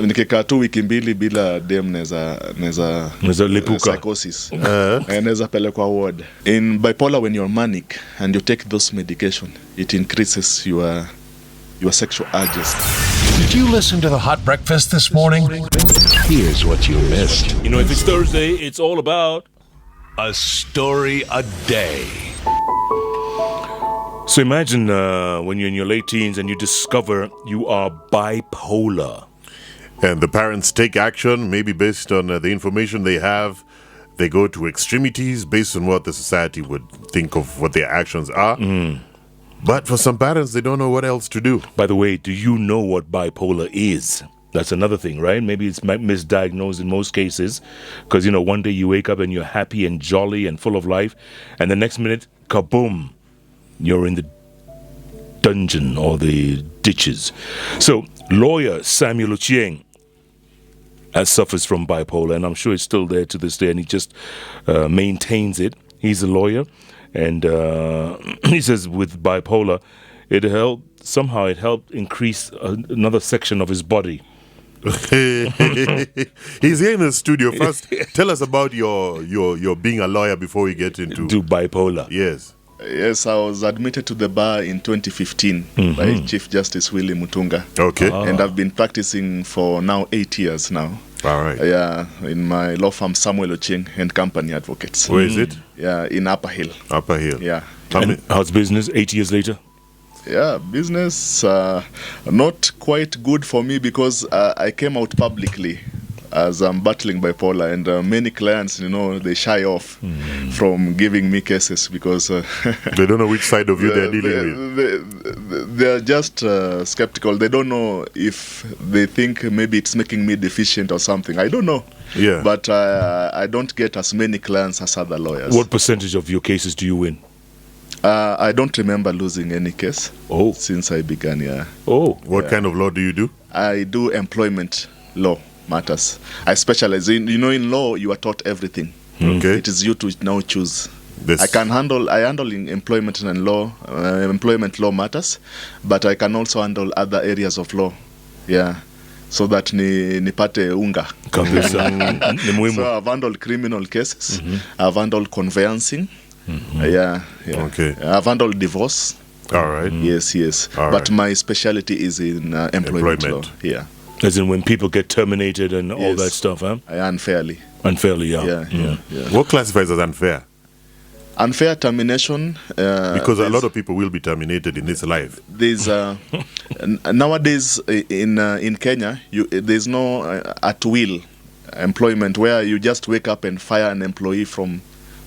Nikikaa tu wiki mbili bila dem neza lipuka psychosis. Neza pelekwa ward. In bipolar, when you're manic and you take those medication, it increases your sexual urges. Did you listen to the Hot Breakfast this morning? Here's what you missed. You know, if it's Thursday, it's all about a story a day. So imagine when you're in your late teens and you discover you are bipolar. And the parents take action, maybe based on the information they have. They go to extremities based on what the society would think of what their actions are. But for some parents, they don't know what else to do. By the way, do you know what bipolar is? That's another thing, right? Maybe it's misdiagnosed in most cases. Because, one day you wake up and you're happy and jolly and full of life. And the next minute, kaboom, you're in the dungeon or the ditches. So, lawyer Samwel Ochieng suffers from bipolar, and I'm sure it's still there to this day, and he just maintains it. He's a lawyer, and he says with bipolar, it helped increase another section of his body. He's here in the studio. First, tell us about your being a lawyer before we get into bipolar. Yes, I was admitted to the bar in 2015 by Chief Justice Willie Mutunga. Okay. And I've been practicing for now 8 years now. All right. Yeah, in my law firm, Samwel Ochieng and Company Advocates. Where is it? Yeah, in Upper Hill. Upper Hill. Yeah. And how's business 8 years later? Yeah, business not quite good for me because I came out publicly as I'm battling bipolar, and many clients, they shy off from giving me cases because they don't know which side of you they're dealing with. They're just skeptical. They don't know if they think maybe it's making me deficient or something. I don't know. Yeah. But I don't get as many clients as other lawyers. What percentage of your cases do you win? I don't remember losing any case since I began, yeah. What kind of law do you do? I do employment law matters. I specialize in, in law, you are taught everything. Okay. It is you to now choose. I handle in employment and law, employment law matters, but I can also handle other areas of law. Yeah. So that nipate unga. So I've handled criminal cases. I've handled conveyancing. Yeah. Okay. I've handled divorce. All right. Yes. All but right. my specialty is in employment law. Yeah. As in when people get terminated and all that stuff, huh? Unfairly. Unfairly, Yeah. What classifies as unfair? Unfair termination. Because a lot of people will be terminated in this life. There's nowadays in Kenya, there's no at will employment where you just wake up and fire an employee from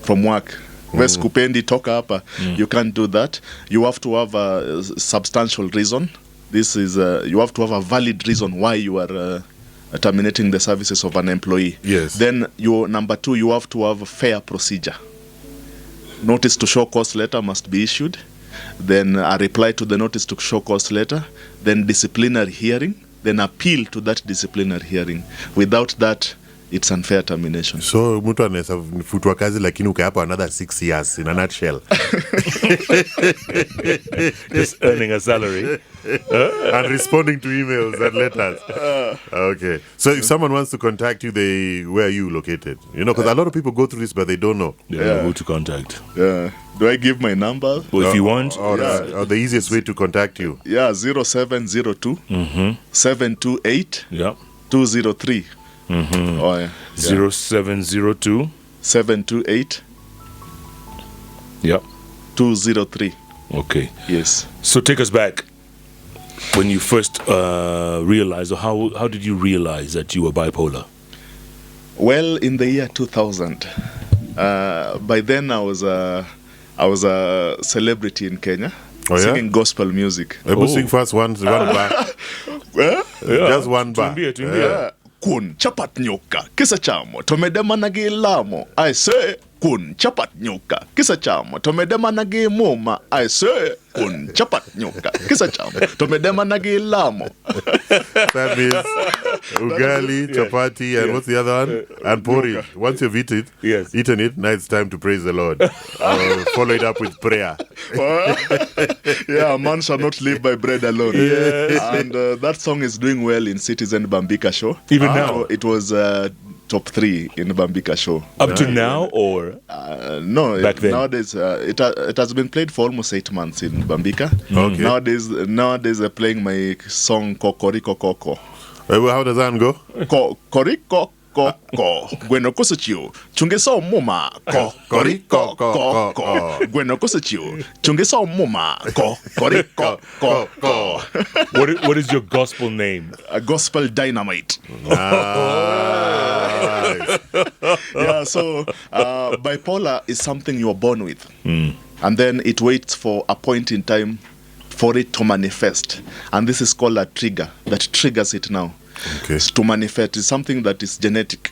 work. Kupendi toka hapa. You can't do that. You have to have a substantial reason. This is you have to have a valid reason why you are terminating the services of an employee. Yes. Then number 2, you have to have a fair procedure. Notice to show cause letter must be issued. Then a reply to the notice to show cause letter. Then disciplinary hearing. Then appeal to that disciplinary hearing. Without that, it's unfair termination. So mtu anaweza futwa kazi lakini ukaapa another 6 years in a nutshell. Just earning a salary. And responding to emails and letters. Okay. So if someone wants to contact you, where are you located? Because a lot of people go through this but they don't know. They don't know who to contact. Yeah. Do I give my number? Well, if you want. Or the easiest way to contact you. Yeah, 0702 728 203. 0702 728 203. Okay. Yes. So take us back when you first realized, or how did you realize that you were bipolar? Well, in the year 2000. By then I was a celebrity in Kenya. Singing gospel music. Sing first one bar. Just one bar. Kun chapat nyoka kisa chamo tomedema na gilamo. I say kun chapat nyuka kisa chamo tomedema nagi muma I say kun chapat nyuka kisa chamo tomedema nagi lamo. That means ugali, chapati, and what's the other one? And porridge. Once you've eaten it, now it's time to praise the Lord. Follow it up with prayer. Yeah, man shall not live by bread alone. Yes. And that song is doing well in Citizen Bambika show. Even now? It was top 3 in Bambika show. Up to now, or no, back then? Nowadays it has been played for almost 8 months in Bambika. Okay. Nowadays they're playing my song Kokoriko Koko. How does that go? Kokoriko Koko Gweno Kosuchiu Chungeso Muma Kokoriko Koko Gweno Kosuchiu Chungeso Muma Kokoriko Koko. What is your gospel name? A gospel dynamite. Nice. Yeah, so bipolar is something you're born with, and then it waits for a point in time for it to manifest, and this is called a trigger that triggers it now. Okay. To manifest is something that is genetic.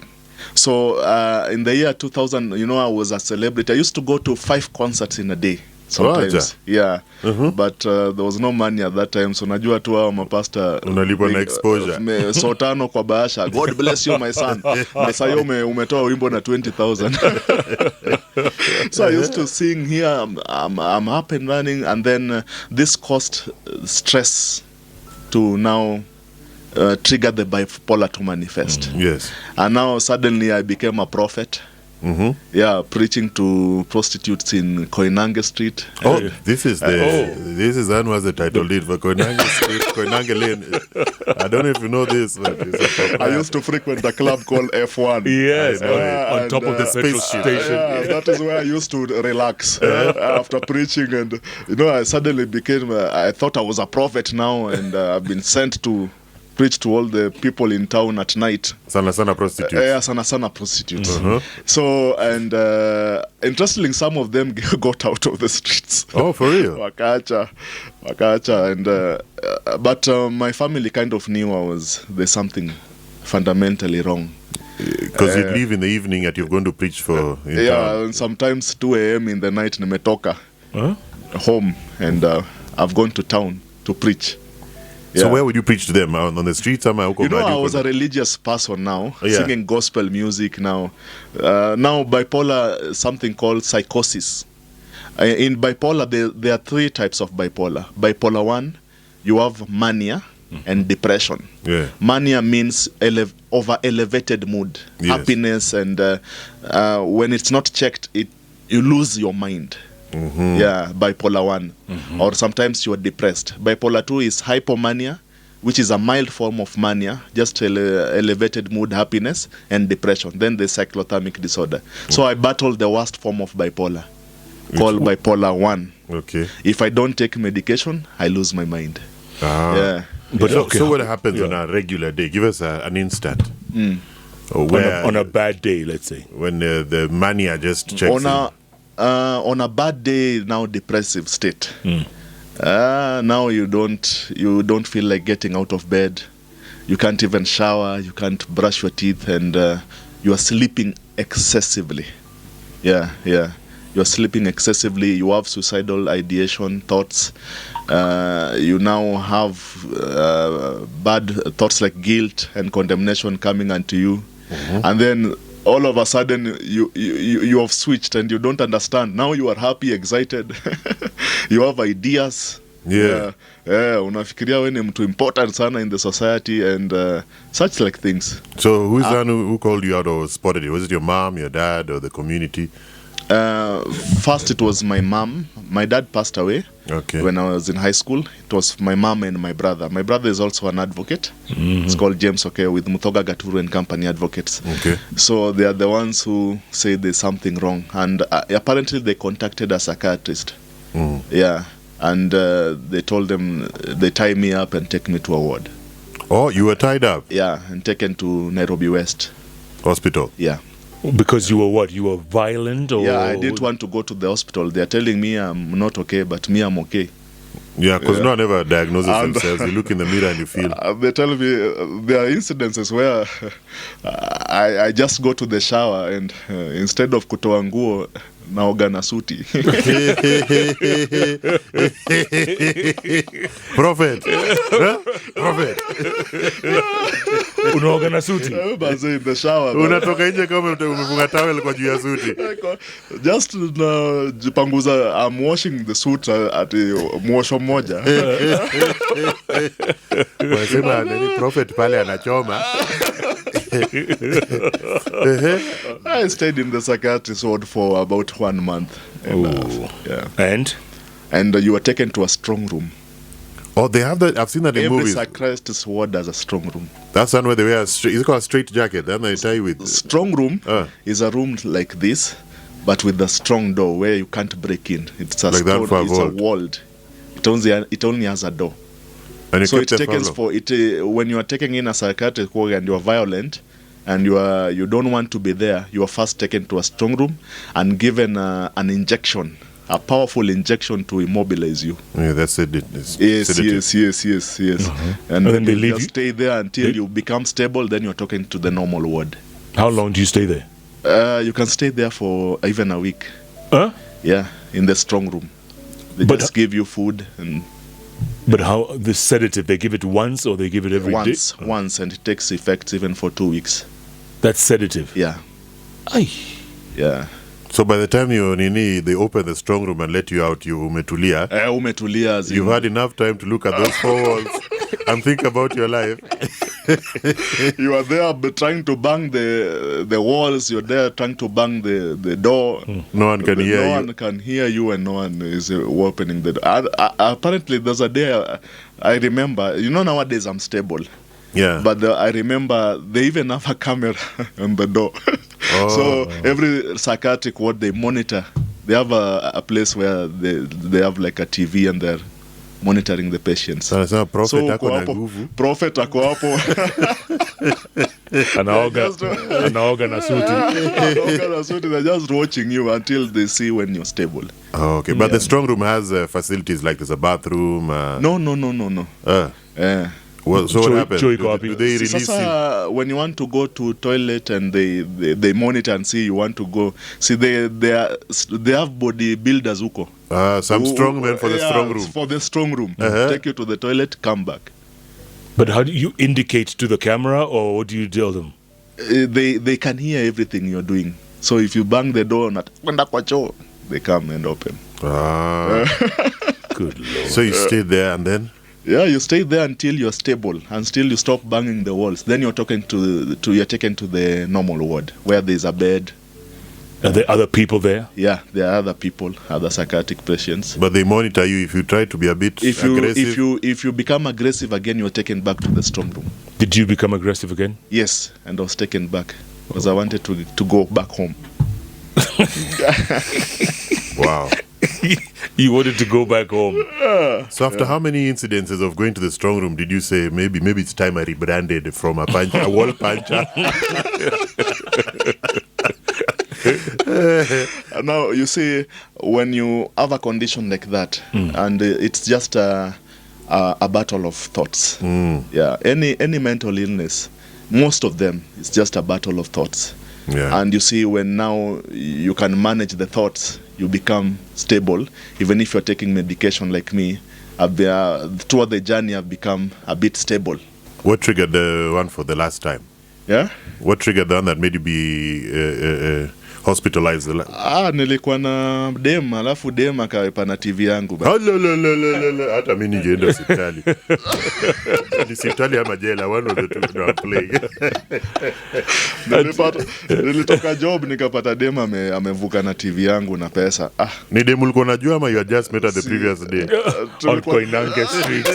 So in the year 2000, I was a celebrity. I used to go to 5 concerts in a day. Sometimes, yeah, but there was no money at that time, so najua tu hao mapasta unalipwa na exposure so tano kwa bahasha. God bless you my son. Na sayo umetoa wimbo na 20,000. So I used to sing here. I'm up and running, and then this caused stress to now trigger the bipolar to manifest. Yes. And now suddenly I became a prophet. Yeah, preaching to prostitutes in Koinange Street. Oh, this is the one who has the title deed for Koinange Street, Koinange Lane. I don't know if you know this, but I used to frequent a club called F1. Yes, on top of the petrol station. Yeah, that is where I used to relax after preaching, and I suddenly became. I thought I was a prophet now, and I've been sent to preach to all the people in town at night. Sana prostitutes. Yeah, sana prostitutes. So, and interestingly, some of them got out of the streets. Oh, for real? Wakacha. And but my family kind of knew there's something fundamentally wrong. Because you leave in the evening and you're going to preach for in town. And sometimes 2 a.m. in the night, nimetoka home, and I've gone to town to preach. So where would you preach to them? On the streets? I was a religious person now, singing gospel music now. Now bipolar, something called psychosis. In bipolar, there are 3 types of bipolar. Bipolar 1, you have mania and depression. Yeah. Mania means over-elevated mood, happiness, and when it's not checked, you lose your mind. Yeah, bipolar 1. Or sometimes you are depressed. Bipolar 2 is hypomania, which is a mild form of mania, just elevated mood, happiness, and depression. Then the cyclothymic disorder. So I battled the worst form of bipolar, called bipolar 1. Okay. If I don't take medication, I lose my mind. Yeah. But so what happens on a regular day? Give us an instant. On a bad day, let's say. When the mania just checks in. On a bad day, now depressive state. Now you don't feel like getting out of bed. You can't even shower. You can't brush your teeth, and you are sleeping excessively. Yeah. You are sleeping excessively. You have suicidal ideation thoughts. You now have bad thoughts like guilt and condemnation coming onto you, and then all of a sudden you have switched and you don't understand. Now you are happy, excited. You have ideas. Unafikiria wewe ni mtu important sana in the society, and such like things. So who's the one who called you out or spotted you? Was it your mom, your dad, or the community? First it was my mom. My dad passed away when I was in high school. It was my mom and my brother. My brother is also an advocate. It's called James with Muthoga Gaturu and Company Advocates. So they are the ones who say there's something wrong, and apparently they contacted a psychiatrist. And they told them they tie me up and take me to a ward. Oh, you were tied up? Yeah, and taken to Nairobi West Hospital. Yeah. Because you were what? You were violent? Or? Yeah, I didn't want to go to the hospital. They're telling me I'm not okay, but me, I'm okay. Yeah, because no one ever diagnoses themselves. You look in the mirror and you feel. They tell me there are incidences where I just go to the shower and instead of kutoa nguo naoga na suti. Prophet. Huh? Prophet. Unaoga na suti? Basi in the shower. Unatoka nje kama umefunga towel kwa juu ya suti. Just jipanguza, I'm washing the suit at mwosho moja. Wanasema nani prophet pale anachoma. I stayed in the psychiatrist ward for about 1 month. And you were taken to a strong room. Oh, they have that. I've seen that in Every movies. psychiatrist's ward has a strong room. That's one where they wear is it called a straight jacket? Then they tie with. Strong room is a room like this, but with a strong door where you can't break in. It's a Like that stone, for a it's vault. a walled. It only has a door. And you So keep it the takes follow. for it when you are taken in a psychiatric ward and you are violent and you don't want to be there, you are first taken to a strong room and given an injection, a powerful injection to immobilize you. Yeah, that's it. Yes. And then then they you leave just you? stay there until you become stable. Then you're taken to the normal ward. How long do you stay there? You can stay there for even a week. Huh? Yeah, in the strong room. They But- just give you food and But how the sedative, they give it once or they give it every day? once, and it takes effect even for 2 weeks. That's sedative. Yeah, Aye. yeah. So by the time they open the strong room and let you out, you umetulia. Umetulia as You've had enough time to look at those four walls and think about your life. you are there trying to bang the walls. You're there trying to bang the door. No one can hear No you. one can hear you, and no one is opening the door. Apparently, there's a day I remember. Nowadays I'm stable. Yeah. But I remember they even have a camera on the door. So every psychiatric ward they monitor. They have a place where they have like a TV and they're monitoring the patients. Anasema prophet So ako na uko hapo, nguvu. prophet ako hapo. Anaoga na suti. Anaoga na suti. They're just watching you until they see when you're stable. Oh, okay. But the strong room has facilities like there's a bathroom. No. So what happens? Chui Do they release you? Sasa, when you want to go to toilet and they monitor and see you want to go, see they have bodybuilders huko. Some strong men for the strong room. For the strong room. Take you to the toilet, come back. But how do you indicate to the camera or what do you tell them? They can hear everything you're doing. So if you bang the door, kwenda kwa choo, they come and open. Good Lord. So you stayed there and then? Yeah, you stay there until you're stable, until you stop banging the walls. Then you're taken to the normal ward where there's a bed. Are there other people there? Yeah, there are other people, other psychiatric patients. But they monitor you if you try to be a bit aggressive. If you become aggressive again, you're taken back to the strong room. Did you become aggressive again? Yes, and I was taken back because I wanted to go back home. Wow. You wanted to go back home. So after how many incidences of going to the strong room did you say maybe it's time I rebranded from a wall puncher? Now you see, when you have a condition like that, and it's just a battle of thoughts. Yeah, any mental illness, most of them, it's just a battle of thoughts. Yeah. And you see, when now you can manage the thoughts, you become stable. Even if you're taking medication like me, throughout the journey, I've become a bit stable. What triggered the one for the last time? Yeah? What triggered the one that made you be hospitalized? Nilikuwa na dem, alafu dem akawepa na TV yangu. Hata mimi ningeenda hospitali. Ni hospitali ama jela, one of the two do play. Nilitoka job nikapata dem amevuka na TV yangu na pesa. Ni dem ulikuwa unajua ama you had just met her the previous day? On Koinange Street.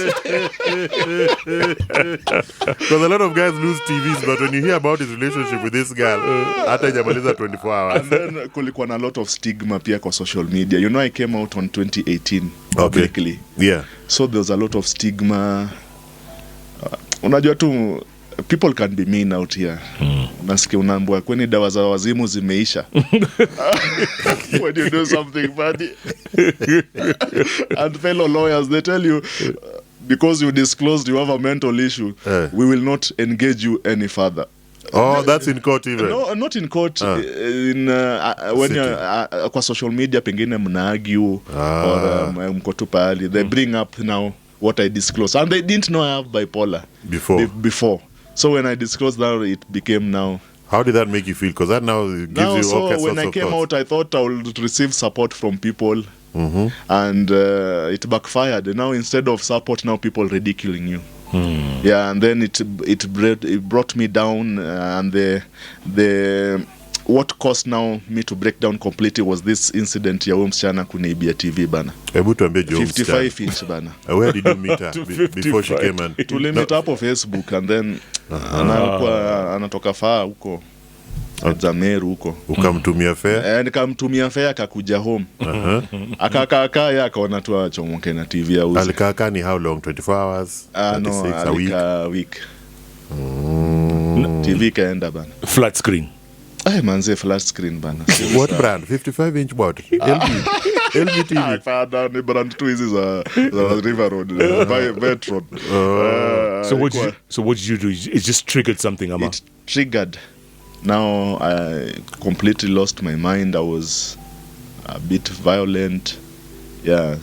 Because a lot of guys lose TVs, but when you hear about his relationship with this girl, hata ijamaliza 24 hours. And then kulikuwa na lot of stigma pia kwa social media. You know, I came out on 2018 publicly. Yeah. So there was a lot of stigma. Unajua tu people can be mean out here. Nasikia unaambiwa kweni dawa za wazimu zimeisha. When you do something funny. And fellow lawyers, they tell you, because you disclosed you have a mental issue, we will not engage you any further. Oh, that's in court even? No, not in court. In when you're kwa social media pengine mna argue or mko tu pahali, they bring up now what I disclosed, and they didn't know I have bipolar before. So when I disclosed that, it became now. How did that make you feel? Because that now gives you all so kinds when I of came thoughts. out, I thought I would receive support from people, and it backfired. And now instead of support, now people ridiculing you. Yeah, and then it brought me down, and the what caused now me to break down completely was this incident ya msichana kuniibia TV bana. Hebu tuambie jo 55 inch bana. Where did you meet her before she came and Tulimit hapo Facebook, and then anatoka faa huko Zameru huko. Ukamtumia fare? Nikamtumia fare, akakuja home. Akakaa yeye akaona tu achomoke na TV ya uzi. Alikaa ni how long? 24 hours? 36 a week. TV kaenda bana. Flat screen. Manze flat screen bana. What brand? 55 inch what? LG TV. Father ni brand tu hizi za River Road, Metro. So what did you do? It just triggered something, ama? It triggered. Now I completely lost my mind. I was a bit violent. Yeah.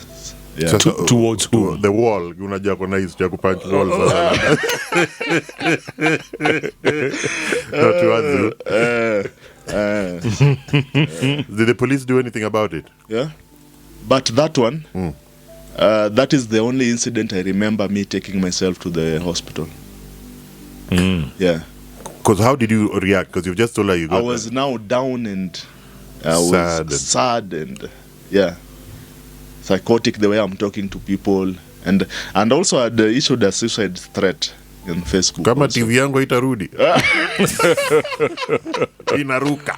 Towards who? The wall. Unajua kuna hizo ya kupunch walls. Not towards you. Did the police do anything about it? Yeah. But that one, that is the only incident I remember me taking myself to the hospital. Yeah. Because how did you react? Because you've just told her you got I was now down and I was sad and psychotic the way I'm talking to people, and also I had issued a suicide threat in Facebook. Kama TV yangu haitarudi. Inaruka.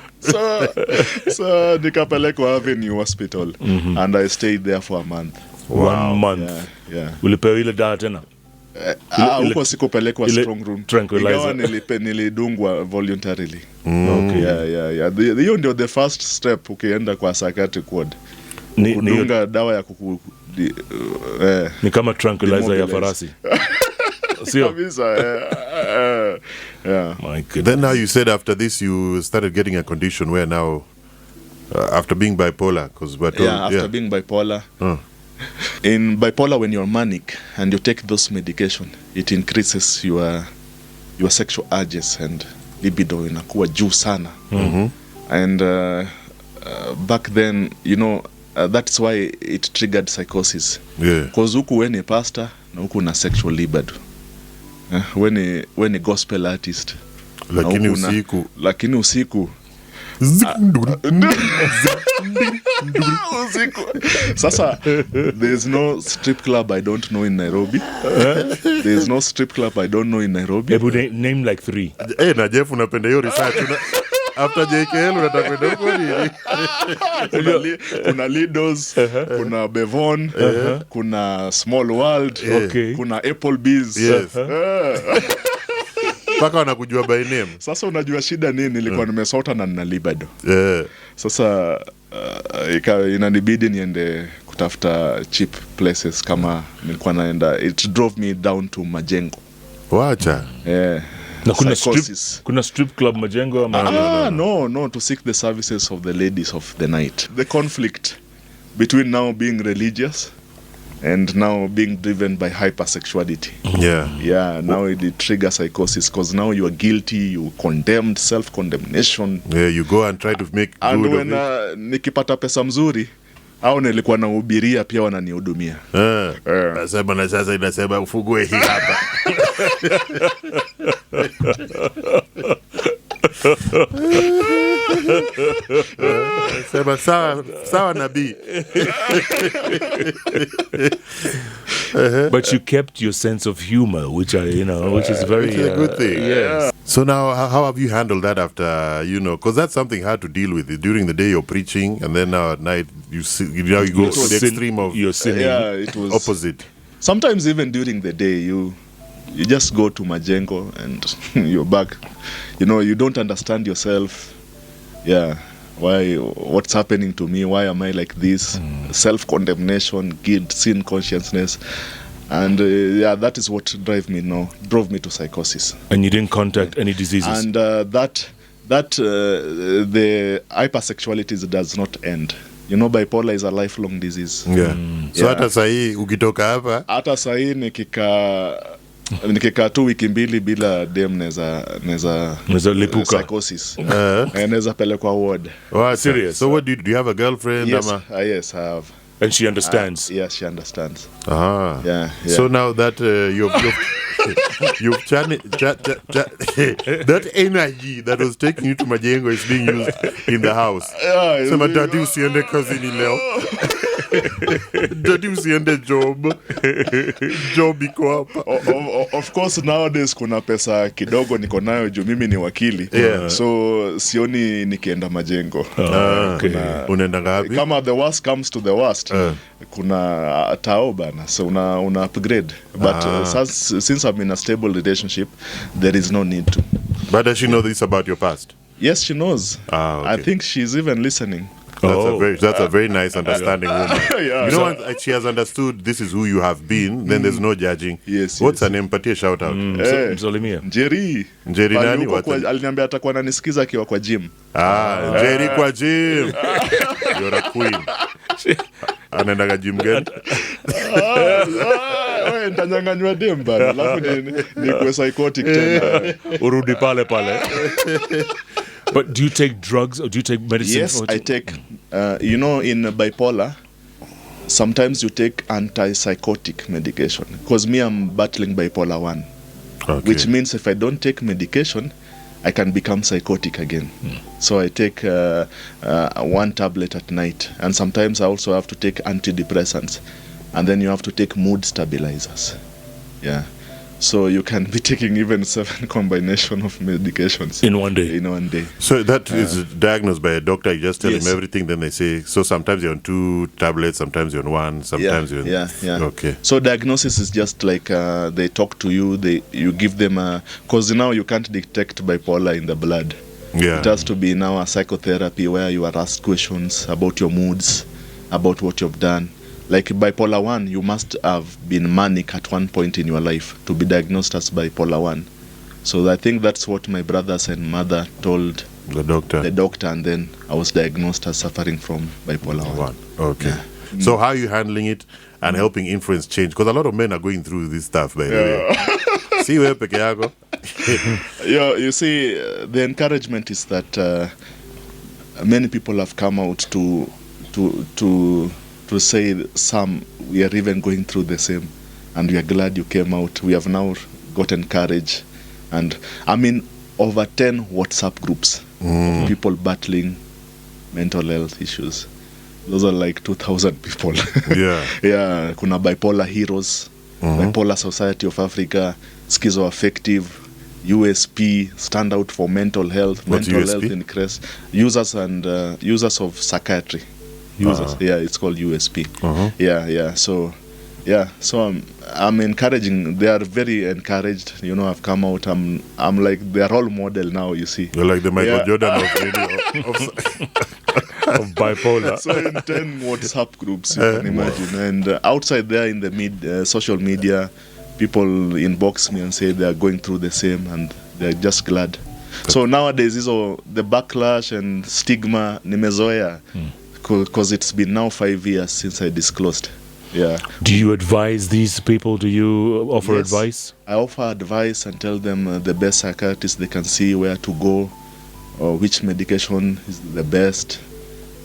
So nikapelekwa Avenue Hospital, and I stayed there for a month. Wow. 1 month. Yeah. Ulipewa ile dawa tena? Huko sikupelekwa strong room. Tranquilizer. Nilidungwa voluntarily. Okay. Yeah. Hiyo ndio the first step ukienda kwa psychiatric ward. Kudunga dawa ya ni kama tranquilizer ya farasi. Sio? Yeah. My goodness. Then now you said after this you started getting a condition where now after being bipolar, because after being bipolar. In bipolar, when you're manic and you take those medication, it increases your sexual urges and libido inakuwa juu sana. And back then, that's why it triggered psychosis. Yeah. Because huku we ni pastor na huku na sexual libido. We ni gospel artist. Lakini usiku Sasa there's no strip club I don't know in Nairobi. There's no strip club I don't know in Nairobi. Name like 3. Na Jeff unapenda hiyo research. After JKL unataka huko nini? Kuna Lidos, kuna Bevon, kuna Small World, kuna Applebee's. Yes. Paka wanakujua by name. Sasa unajua shida nini? Nilikuwa nimesota na nina libido. Sasa inanibidi niende kutafuta cheap places kama nilikuwa naenda. It drove me down to Majengo. Wacha. Na kuna strip club Majengo ama no, to seek the services of the ladies of the night. The conflict between now being religious and now being driven by hypersexuality. Now it triggers psychosis because now you are guilty, you condemned, self-condemnation. You go and try to make and good when nikipata pesa mzuri au nilikuwa nahubiria pia wananihudumia. Nasema na sasa inasema ufungue hii hapa. Sema sawa nabii. But you kept your sense of humor, which is very a good thing. Yes. So now, how have you handled that after, because that's something hard to deal with. During the day you're preaching, and then now at night you go to the extreme of you're sinning. It was opposite. Sometimes even during the day you just go to Majengo and you're back. You know, you don't understand yourself. Yeah. What's happening to me? Why am I like this? Self-condemnation, guilt, sin consciousness. And that is what drove me to psychosis. And you didn't contact any diseases? And the hypersexuality does not end. You know, bipolar is a lifelong disease. Yeah. So hata sahi ukitoka hapa nikikaa tu wiki mbili bila dem neza lipuka psychosis. Neza pelekwa ward. Oh, serious? So what do you have a girlfriend? Yes, yes, I have. And she understands? Yes, she understands. Yeah. So now that you've that energy that was taking you to Majengo is being used in the house. Sema dadi usiende kazini leo. Dadi usiende job iko hapa. Of course nowadays kuna pesa kidogo niko nayo juu mimi ni wakili. So sioni nikienda Majengo. Okay. Unaenda ngapi? Kama the worst comes to the worst, kuna tao bana. So una upgrade. But since I'm in a stable relationship, there is no need to. But does she know this about your past? Yes, she knows. Okay. I think she's even listening. That's a very nice, understanding woman. You know, once she has understood this is who you have been, then there's no judging. Yes. What's her name? Patia shout out. Msalimia. Njeri nani? Aliniambia atakuwa ananisikiza akiwa kwa gym. Njeri kwa gym. You're a queen. Anaendaga gym gani? Ntanyanganywa dem bana. Alafu ni kwa psychotic tena. Urudi pale. But do you take drugs or do you take medicine? Yes, I take. You know, in bipolar, sometimes you take antipsychotic medication. Because me, I'm battling bipolar 1. Okay. Which means if I don't take medication, I can become psychotic again. So I take 1 tablet at night. And sometimes I also have to take antidepressants. And then you have to take mood stabilizers. Yeah. So you can be taking even 7 combination of medications in one day. So that is diagnosed by a doctor. You just tell him everything, then they say, so sometimes you're on 2 tablets, sometimes you're on 1, sometimes you're on... Yeah. Okay. So diagnosis is just like they talk to you, you give them because now you can't detect bipolar in the blood. Yeah. It has to be now a psychotherapy where you are asked questions about your moods, about what you've done. Like bipolar 1, you must have been manic at one point in your life to be diagnosed as bipolar 1. So I think that's what my brothers and mother told the doctor, and then I was diagnosed as suffering from bipolar 1. Okay. Yeah. So how are you handling it and helping influence change? Because a lot of men are going through this stuff, by the way. See where peke yako? You see, the encouragement is that many people have come out to say, Sam, we are even going through the same, and we are glad you came out. We have now gotten courage, and I mean over 10 WhatsApp groups of people battling mental health issues. Those are like 2,000 people. Yeah. Kuna bipolar heroes, Bipolar Society of Africa, schizoaffective, USP, stand out for mental health, What's mental USP? health increase, users and users of psychiatry. Users, it's called USP. So I'm encouraging. They are very encouraged. You know, I've come out. I'm like their role model now. You see, you're like the Michael Jordan of bipolar. So in 10 WhatsApp groups, you can imagine, and outside there in the social media, people inbox me and say they are going through the same, and they're just glad. So nowadays, the backlash and stigma nimezoea. Because it's been now 5 years since I disclosed. Yeah. Do you advise these people? Do you offer advice? I offer advice and tell them the best psychiatrist they can see, where to go, or which medication is the best.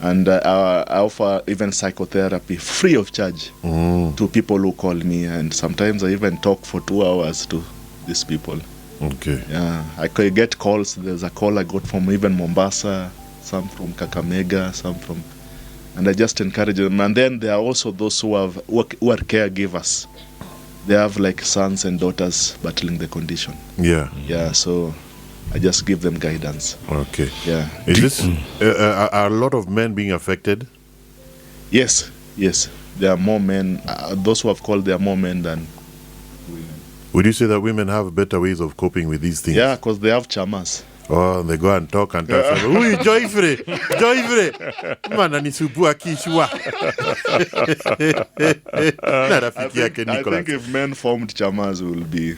And I offer even psychotherapy free of charge to people who call me. And sometimes I even talk for 2 hours to these people. Okay. Yeah. I could get calls. There's a call I got from even Mombasa, some from Kakamega, some from... And I just encourage them. And then there are also those who are caregivers. They have like sons and daughters battling the condition. Yeah, so I just give them guidance. Okay. Yeah. Is this are a lot of men being affected? Yes. There are more men. Those who have called, there are more men than Would you say that women have better ways of coping with these things? Yeah, because they have chamas. Oh, they go and talk. Ui, Joyfrey! Mana nisubua kishwa. I think if men formed chamas, will be...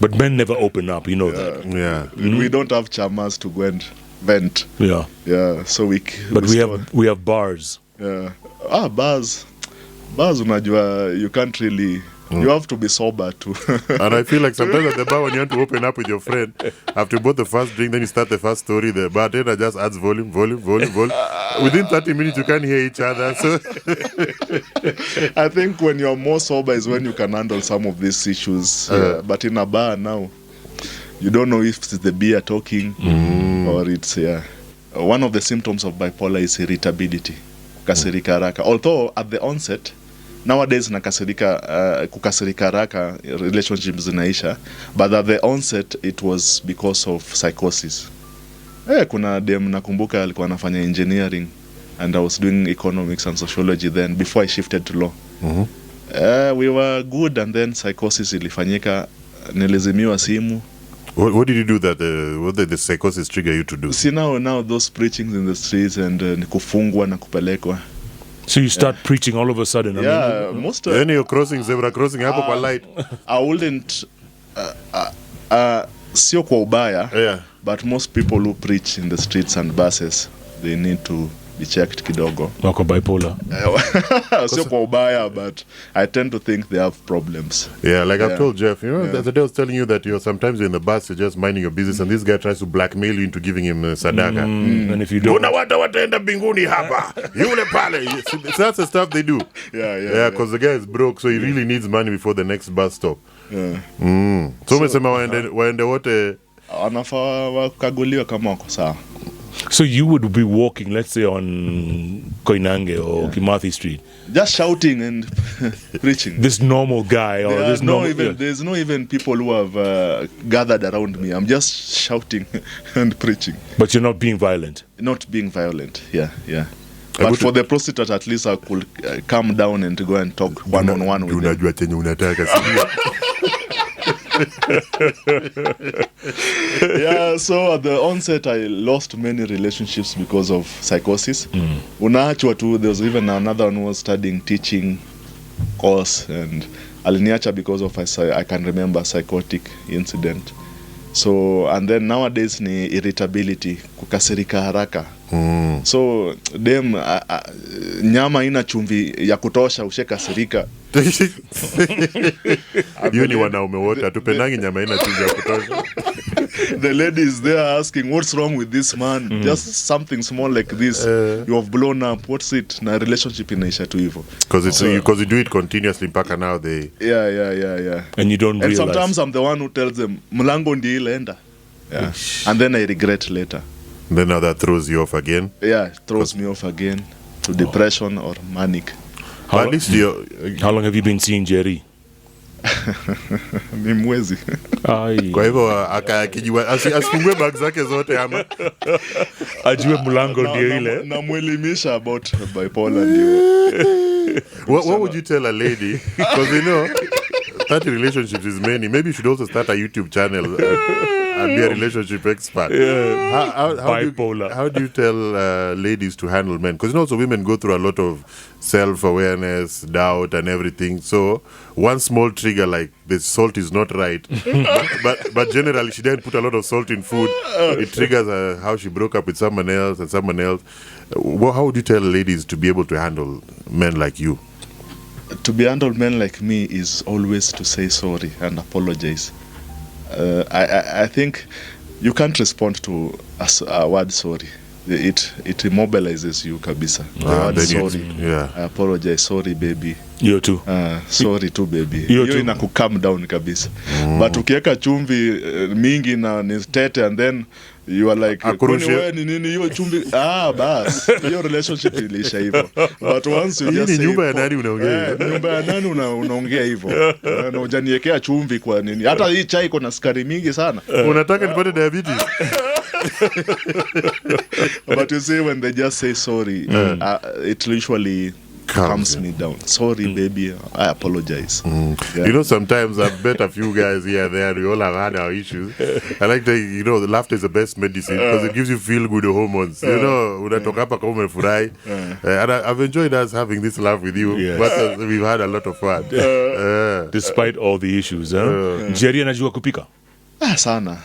But men never open up, you know that. Yeah. We don't have chamas to go and vent. Yeah. Yeah, so But we have bars. Yeah. Bars, unajua, you can't really... You have to be sober too. And I feel like sometimes at the bar, when you want to open up with your friend, after you bought the first drink, then you start the first story, the bartender just adds volume. Within 30 minutes, you can't hear each other. So I think when you're more sober is when you can handle some of these issues. But in a bar now, you don't know if it's the beer talking or it's... One of the symptoms of bipolar is irritability. Kasirika haraka. Although at the onset, nowadays kukasirika haraka, relationships zinaisha, but at the onset it was because of psychosis. Kuna dem nakumbuka alikuwa anafanya engineering and I was doing economics and sociology then before I shifted to law. We were good and then psychosis ilifanyika, nilizimiwa simu. What did you do that what did the psychosis trigger you to do? See now those preachings in the streets and kufungwa na kupelekwa. So you start preaching all of a sudden. Most Then you're crossing, zebra crossing hapo kwa light. I wouldn't sio kwa ubaya, but most people who preach in the streets and buses, they need to be checked kidogo. Wako bipolar. Sio kwa ubaya, but I tend to think they have problems. Yeah, like I've told Jeff, you know, the other day I was telling you that sometimes you're in the bus, you're just minding your business, and this guy tries to blackmail you into giving him sadaka. And if you don't... wataenda mbinguni hapa. Yule pale. So that's the stuff they do. Yeah, because the guy is broke, so he really needs money before the next bus stop. So umesema waende wote... Wanafaa wakaguliwa kama wako sawa. So you would be walking, let's say, on Koinange or Kimathi Street, just shouting and preaching. This normal guy, or there's no even people who have gathered around me. I'm just shouting and preaching. But you're not being violent. Not being violent. Yeah. But for the prostitute, at least I could calm down and go and talk one-on-one with them. Unajua chenye unataka sio? So at the onset I lost many relationships because of psychosis. Unaachwa tu. There was even another one who was studying teaching course and aliniacha because of I can remember psychotic incident. So and then nowadays ni irritability, kukasirika haraka. So dem nyama ina chumvi ya kutosha ushekasirika. Hiyo ni wanaume wote atupendangi nyama ina chumvi ya kutosha. The lady is there asking, what's wrong with this man? Just something small like this. You have blown up. What's it? Na relationship inaisha tu hivyo. Because you do it continuously mpaka now they... Yeah. And you don't realize. And sometimes I'm the one who tells them, mlango ndi ile enda. Yeah. And then I regret later. Then now that throws you off again? Yeah, it throws me off again to depression or manic. How long have you been seeing Jerry? Ni mwezi. Kwa hivyo akijua asifungue bag zake zote ama ajue mlango ndio ile. Namuelimisha about bipolar ndio. What would you tell a lady? Because you know 30 relationships is many. Maybe you should also start a YouTube channel and be a relationship expert. Bipolar. How do you tell ladies to handle men? Because you know, also women go through a lot of self-awareness, doubt, and everything. So one small trigger like the salt is not right, but generally she didn't put a lot of salt in food. It triggers how she broke up with someone else and someone else. How would you tell ladies to be able to handle men like you? To be handled men like me is always to say sorry and apologize. I think you can't respond to a word sorry. It immobilizes you kabisa. The word sorry. I apologize, sorry baby. You too. Sorry too baby. You inaku calm down kabisa. But ukiweka chumvi mingi na ni tete and then you are like, wewe ni nini hiyo chumvi? Bas. Hiyo relationship ilisha hivyo. But once you just say, nyumba ya nani unaongea hivyo? Nyumba ya nani unaongea hivyo? Na hujaniwekea chumvi kwa nini? Hata hii chai iko na sukari mingi sana. Unataka nipate diabetes? But you see, when they just say sorry, it usually calms me down. Sorry, baby, I apologize. Yeah. You know, sometimes I've met a few guys here and there, we all have had our issues. I like the, you know, the laughter is the best medicine because it gives you feel good hormones. You know, when I talk about fry, and I've enjoyed us having this laugh with you. Yes. But we've had a lot of fun. Despite all the issues, huh? Jerry anajua kupika? Sana.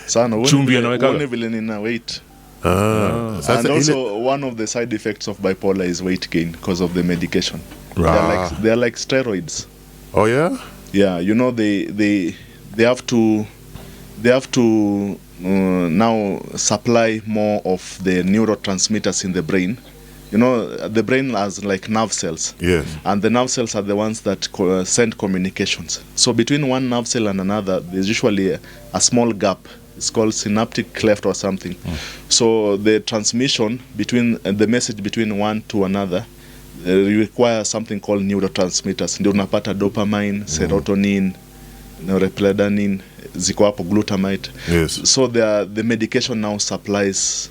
Sana. Chumvi anaweka? Uone vile nina weight. Sasa And ile- also, one of the side effects of bipolar is weight gain because of the medication. Right. They're like steroids. Oh yeah? Yeah, you know, they have to now supply more of the neurotransmitters in the brain. You know, the brain has like nerve cells. Yes. And the nerve cells are the ones that send communications. So between one nerve cell and another, there's usually a small gap. It's called synaptic cleft or something. So the transmission between the message between one to another requires something called neurotransmitters. Ndio unapata dopamine, serotonin, norepinephrine, ziko hapo, glutamate. Yes. So the medication now supplies.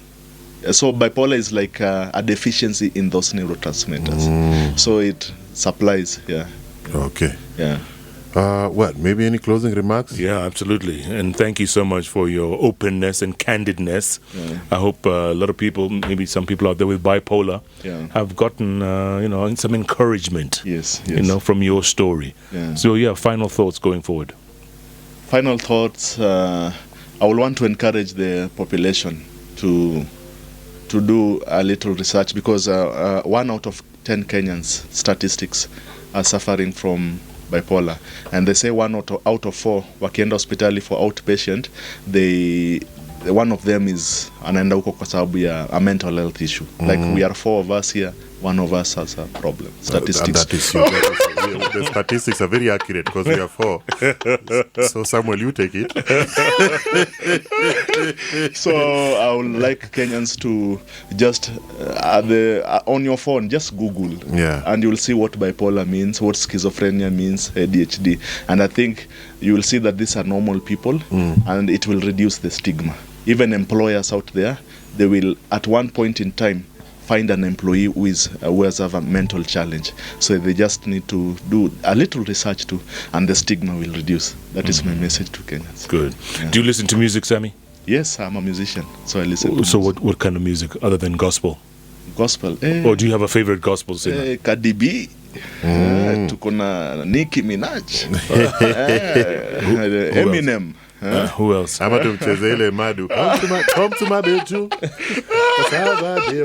So bipolar is like a deficiency in those neurotransmitters. So it supplies, yeah. Okay. Yeah. What? Maybe any closing remarks? Yeah, absolutely. And thank you so much for your openness and candidness. I hope a lot of people, maybe some people out there with bipolar, have gotten, some encouragement, Yes. you know, from your story. Yeah. So, yeah, final thoughts going forward. Final thoughts, I will want to encourage the population to do a little research because 1 out of 10 Kenyans statistics are suffering from bipolar, and they say 1 out of 4 wakienda hospitali for outpatient, one of them is anaenda huko kwa sababu ya a mental health issue. Like we are 4 of us here, 1 of us has a problem. Statistics. And that is you. The statistics are very accurate because we are 4. So Samwel, you take it. So I would like Kenyans to just on your phone just Google, and you will see what bipolar means, what schizophrenia means, ADHD, and I think you will see that these are normal people, and it will reduce the stigma. Even employers out there, they will at one point in time find an employee who has a mental challenge. So they just need to do a little research too, and the stigma will reduce. That is my message to Kenyans. Good. Yeah. Do you listen to music, Sammy? Yes, I'm a musician, so I listen to So music. what kind of music other than gospel? Gospel. Or do you have a favorite gospel singer? Cardi B. Tuko na Nicki Minaj. Eminem. Who else? Ama tumcheze ile madu. Come to my bedroom.